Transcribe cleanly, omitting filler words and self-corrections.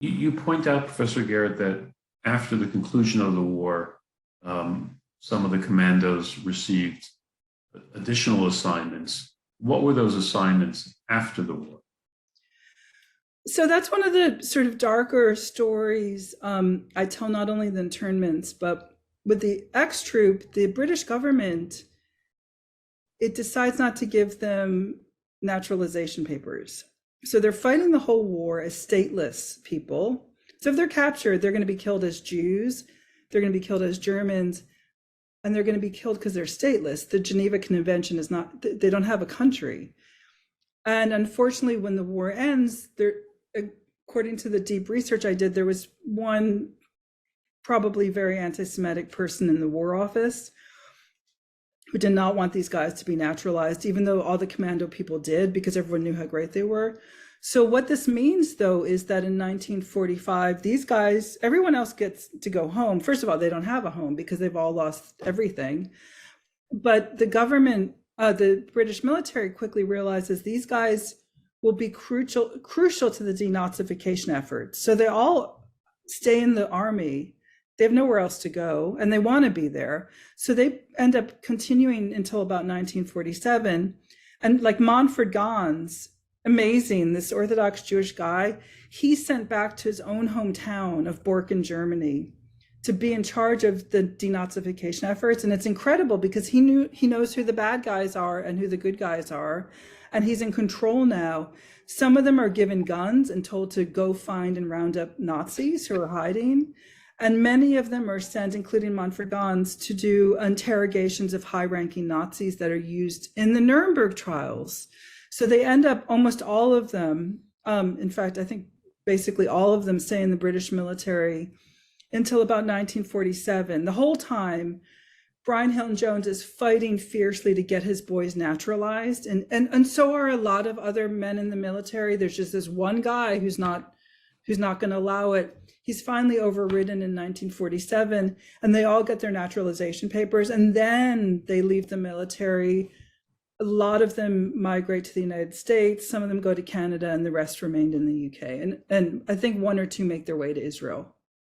You point out, Professor Garrett, that after the conclusion of the war, some of the commandos received additional assignments. What were those assignments after the war? So that's one of the sort of darker stories I tell, not only the internments, but with the ex-troop, the British government, it decides not to give them naturalization papers. So they're fighting the whole war as stateless people. So if they're captured, they're going to be killed as Jews, they're going to be killed as Germans, and they're going to be killed because they're stateless. The Geneva Convention is not, they don't have a country. And unfortunately, when the war ends, there, according to the deep research I did, there was one probably very anti-Semitic person in the War Office who did not want these guys to be naturalized, even though all the commando people did, because everyone knew how great they were. So what this means, though, is that in 1945, these guys, everyone else gets to go home. First of all, they don't have a home because they've all lost everything. But the government, the British military quickly realizes these guys will be crucial to the denazification effort. So they all stay in the army. They have nowhere else to go, and they want to be there. So they end up continuing until about 1947. And like Manfred Gans, amazing, this Orthodox Jewish guy, he's sent back to his own hometown of Borken, Germany, to be in charge of the denazification efforts. And it's incredible because he knows who the bad guys are and who the good guys are, and he's in control now. Some of them are given guns and told to go find and round up Nazis who are hiding. And many of them are sent, including Manfred Gans, to do interrogations of high-ranking Nazis that are used in the Nuremberg trials. So they end up, almost all of them, in fact, I think basically all of them stay in the British military until about 1947. The whole time, Brian Hilton Jones is fighting fiercely to get his boys naturalized. And so are a lot of other men in the military. There's just this one guy who's not going to allow it. He's finally overridden in 1947, and they all get their naturalization papers, and then they leave the military. A lot of them migrate to the United States, some of them go to Canada, and the rest remained in the UK. And I think one or two make their way to Israel.